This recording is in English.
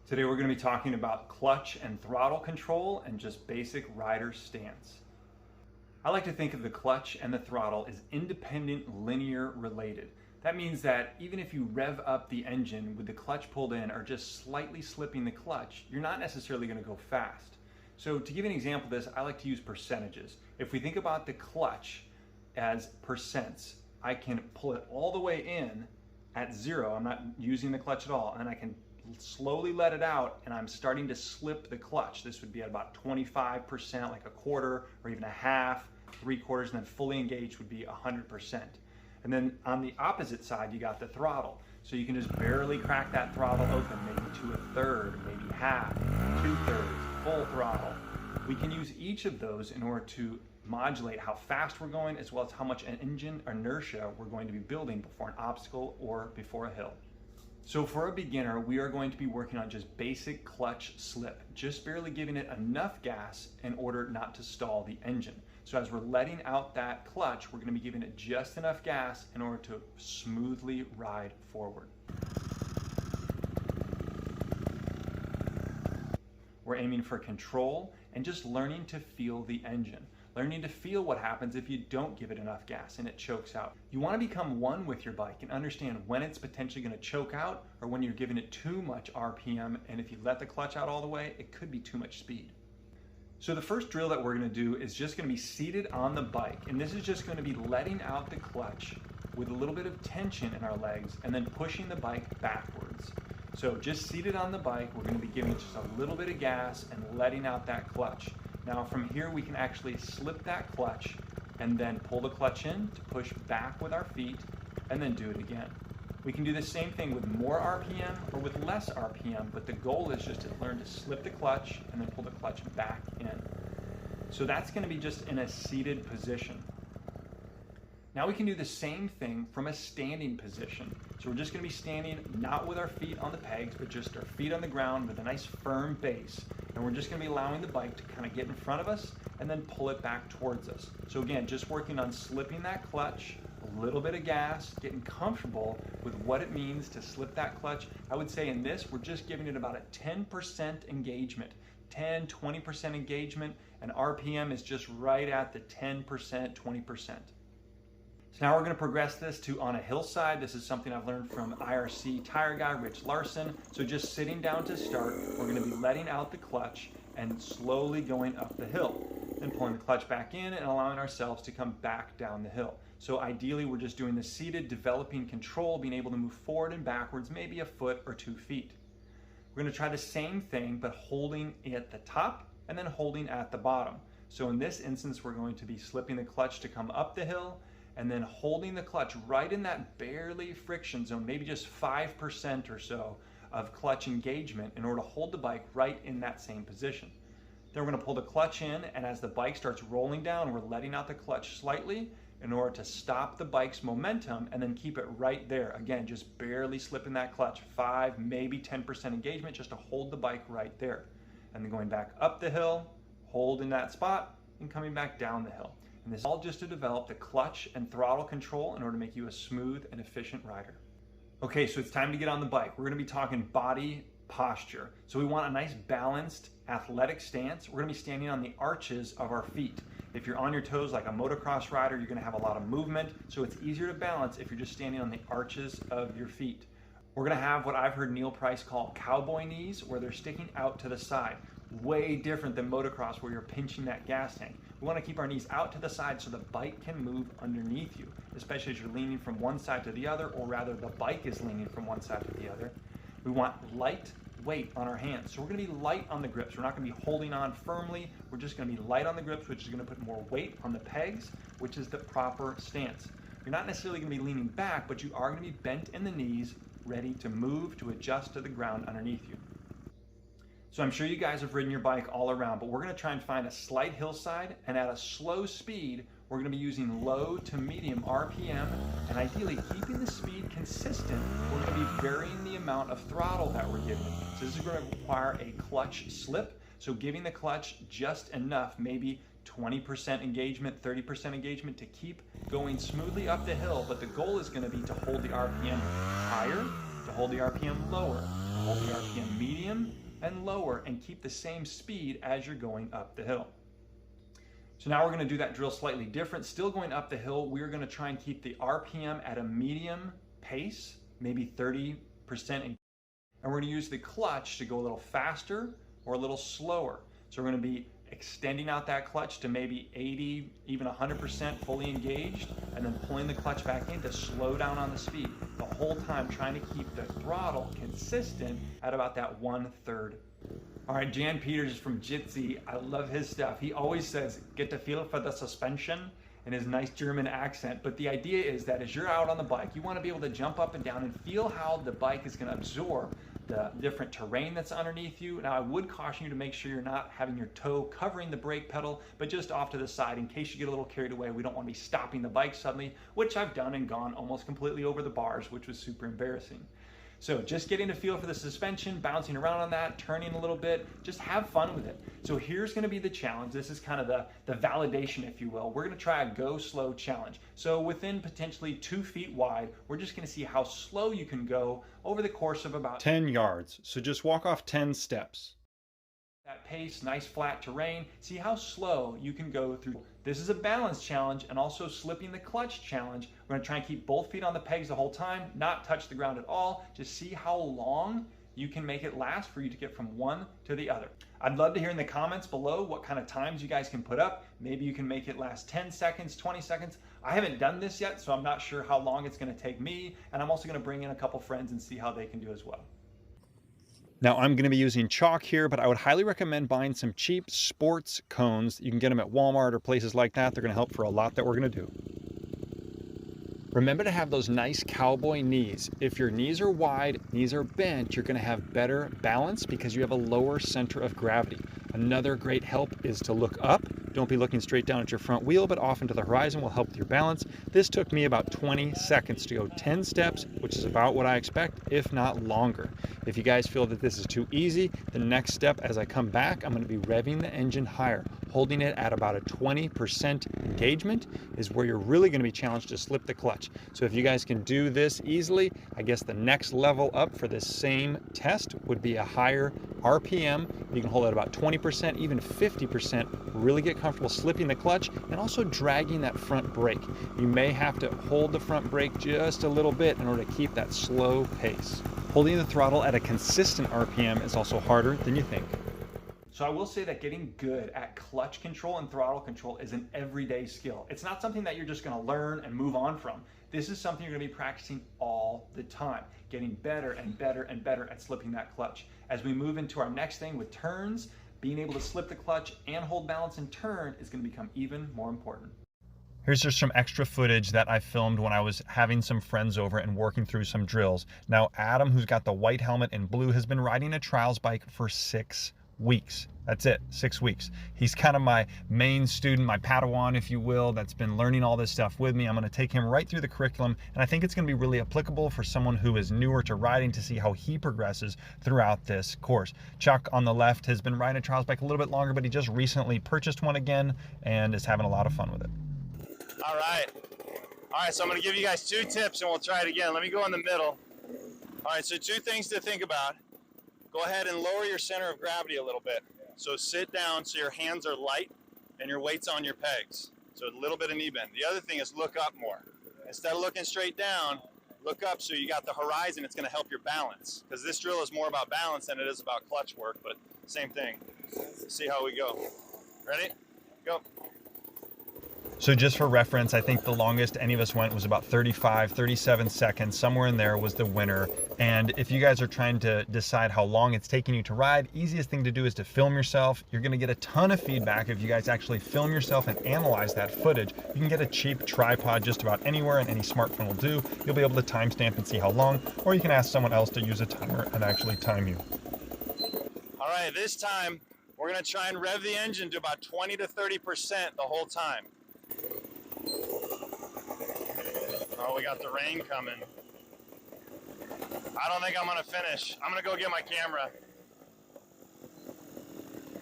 Today we're going to be talking about clutch and throttle control and just basic rider stance. I like to think of the clutch and the throttle as independent, linear related. That means that even if you rev up the engine with the clutch pulled in or just slightly slipping the clutch, you're not necessarily going to go fast. So to give you an example of this, I like to use percentages. If we think about the clutch as percents, I can pull it all the way in at 0. I'm not using the clutch at all, and I can slowly let it out and I'm starting to slip the clutch. This would be at about 25%, like a quarter or even a half, 3/4, and then fully engaged would be 100%. And then on the opposite side, you got the throttle. So you can just barely crack that throttle open, maybe to 1/3, maybe half, 2/3, full throttle. We can use each of those in order to modulate how fast we're going, as well as how much engine inertia we're going to be building before an obstacle or before a hill. So for a beginner, we are going to be working on just basic clutch slip, just barely giving it enough gas in order not to stall the engine. So as we're letting out that clutch, we're going to be giving it just enough gas in order to smoothly ride forward. We're aiming for control and just learning to feel the engine. Learning to feel what happens if you don't give it enough gas and it chokes out. You want to become one with your bike and understand when it's potentially going to choke out or when you're giving it too much RPM, and if you let the clutch out all the way, it could be too much speed. So the first drill that we're going to do is just going to be seated on the bike, and this is just going to be letting out the clutch with a little bit of tension in our legs and then pushing the bike backwards. So just seated on the bike, we're going to be giving it just a little bit of gas and letting out that clutch. Now from here we can actually slip that clutch and then pull the clutch in to push back with our feet and then do it again. We can do the same thing with more RPM or with less RPM, but the goal is just to learn to slip the clutch and then pull the clutch back in. So that's going to be just in a seated position. Now we can do the same thing from a standing position. So we're just going to be standing not with our feet on the pegs, but just our feet on the ground with a nice firm base. And we're just going to be allowing the bike to kind of get in front of us and then pull it back towards us. So again, just working on slipping that clutch, a little bit of gas, getting comfortable with what it means to slip that clutch. I would say in this, we're just giving it about a 10% engagement, 10, 20% engagement, and RPM is just right at the 10%, 20%. So now we're going to progress this to on a hillside. This is something I've learned from IRC tire guy Rich Larson. So just sitting down to start, we're going to be letting out the clutch and slowly going up the hill. Then pulling the clutch back in and allowing ourselves to come back down the hill. So ideally we're just doing the seated, developing control, being able to move forward and backwards, maybe a foot or 2 feet. We're going to try the same thing, but holding at the top and then holding at the bottom. So in this instance, we're going to be slipping the clutch to come up the hill and then holding the clutch right in that barely friction zone, maybe just 5% or so of clutch engagement in order to hold the bike right in that same position. Then we're going to pull the clutch in, and as the bike starts rolling down, we're letting out the clutch slightly in order to stop the bike's momentum and then keep it right there. Again, just barely slipping that clutch, 5, maybe 10% engagement just to hold the bike right there. And then going back up the hill, holding that spot, and coming back down the hill. And this is all just to develop the clutch and throttle control in order to make you a smooth and efficient rider. Okay, so it's time to get on the bike. We're going to be talking body posture. So we want a nice balanced athletic stance. We're going to be standing on the arches of our feet. If you're on your toes like a motocross rider, you're going to have a lot of movement, so it's easier to balance if you're just standing on the arches of your feet. We're going to have what I've heard Neil Price call cowboy knees, where they're sticking out to the side. Way different than motocross where you're pinching that gas tank. We want to keep our knees out to the side so the bike can move underneath you, especially as you're leaning from one side to the other, or rather the bike is leaning from one side to the other. We want light weight on our hands. So we're going to be light on the grips. We're not going to be holding on firmly. We're just going to be light on the grips, which is going to put more weight on the pegs, which is the proper stance. You're not necessarily going to be leaning back, but you are going to be bent in the knees, ready to move, to adjust to the ground underneath you. So I'm sure you guys have ridden your bike all around, but we're going to try and find a slight hillside, and at a slow speed, we're going to be using low to medium RPM, and ideally keeping the speed consistent, we're going to be varying the amount of throttle that we're giving. So this is going to require a clutch slip, so giving the clutch just enough, maybe 20% engagement, 30% engagement to keep going smoothly up the hill, but the goal is going to be to hold the RPM higher, to hold the RPM lower, hold the RPM medium and lower and keep the same speed as you're going up the hill. So now we're going to do that drill slightly different. Still going up the hill, we're going to try and keep the RPM at a medium pace, maybe 30%. And we're going to use the clutch to go a little faster or a little slower. So we're going to be extending out that clutch to maybe 80, even 100% fully engaged, and then pulling the clutch back in to slow down on the speed. The whole time trying to keep the throttle consistent at about that 1/3. All right, Jan Peters from Jitsi, I love his stuff. He always says, get the feel for the suspension in his nice German accent. But the idea is that as you're out on the bike, you want to be able to jump up and down and feel how the bike is going to absorb the different terrain that's underneath you. Now, I would caution you to make sure you're not having your toe covering the brake pedal, but just off to the side in case you get a little carried away. We don't want to be stopping the bike suddenly, which I've done and gone almost completely over the bars, which was super embarrassing. So just getting a feel for the suspension, bouncing around on that, turning a little bit, just have fun with it. So here's going to be the challenge. This is kind of the validation, if you will. We're going to try a go slow challenge. So within potentially 2 feet wide, we're just going to see how slow you can go over the course of about 10 yards. So just walk off 10 steps. That pace, nice flat terrain. See how slow you can go through. This is a balance challenge and also slipping the clutch challenge. We're going to try and keep both feet on the pegs the whole time, not touch the ground at all. Just see how long you can make it last for you to get from one to the other. I'd love to hear in the comments below what kind of times you guys can put up. Maybe you can make it last 10 seconds, 20 seconds. I haven't done this yet, so I'm not sure how long it's going to take me. And I'm also going to bring in a couple friends and see how they can do as well. Now I'm going to be using chalk here, but I would highly recommend buying some cheap sports cones. You can get them at Walmart or places like that. They're going to help for a lot that we're going to do. Remember to have those nice cowboy knees. If your knees are wide, knees are bent, you're going to have better balance because you have a lower center of gravity. Another great help is to look up. Don't be looking straight down at your front wheel, but off into the horizon will help with your balance. This took me about 20 seconds to go 10 steps, which is about what I expect, if not longer. If you guys feel that this is too easy, the next step as I come back, I'm going to be revving the engine higher. Holding it at about a 20% engagement is where you're really going to be challenged to slip the clutch. So if you guys can do this easily, I guess the next level up for this same test would be a higher RPM. You can hold it about 20%, even 50%, really get comfortable slipping the clutch and also dragging that front brake. You may have to hold the front brake just a little bit in order to keep that slow pace. Holding the throttle at a consistent RPM is also harder than you think. So I will say that getting good at clutch control and throttle control is an everyday skill. It's not something that you're just going to learn and move on from. This is something you're going to be practicing all the time, getting better and better and better at slipping that clutch. As we move into our next thing with turns, being able to slip the clutch and hold balance in turn is going to become even more important. Here's just some extra footage that I filmed when I was having some friends over and working through some drills. Now, Adam, who's got the white helmet in blue, has been riding a trials bike for 6 weeks. That's it, 6 weeks. He's kind of my main student, my Padawan, if you will, that's been learning all this stuff with me. I'm going to take him right through the curriculum, and I think it's going to be really applicable for someone who is newer to riding to see how he progresses throughout this course. Chuck on the left has been riding a trials bike a little bit longer, but he just recently purchased one again and is having a lot of fun with it. All right, so I'm going to give you guys 2 tips and we'll try it again. Let me go in the middle. All right, so 2 things to think about. Go ahead and lower your center of gravity a little bit. So sit down so your hands are light and your weight's on your pegs. So a little bit of knee bend. The other thing is look up more. Instead of looking straight down, look up so you got the horizon. It's going to help your balance because this drill is more about balance than it is about clutch work, but same thing. Let's see how we go. Ready? Go. So just for reference, I think the longest any of us went was about 35, 37 seconds. Somewhere in there was the winner. And if you guys are trying to decide how long it's taking you to ride, easiest thing to do is to film yourself. You're going to get a ton of feedback if you guys actually film yourself and analyze that footage. You can get a cheap tripod just about anywhere and any smartphone will do. You'll be able to timestamp and see how long, or you can ask someone else to use a timer and actually time you. All right, this time we're going to try and rev the engine to about 20 to 30% the whole time. Oh, we got the rain coming. I don't think I'm going to finish. I'm going to go get my camera.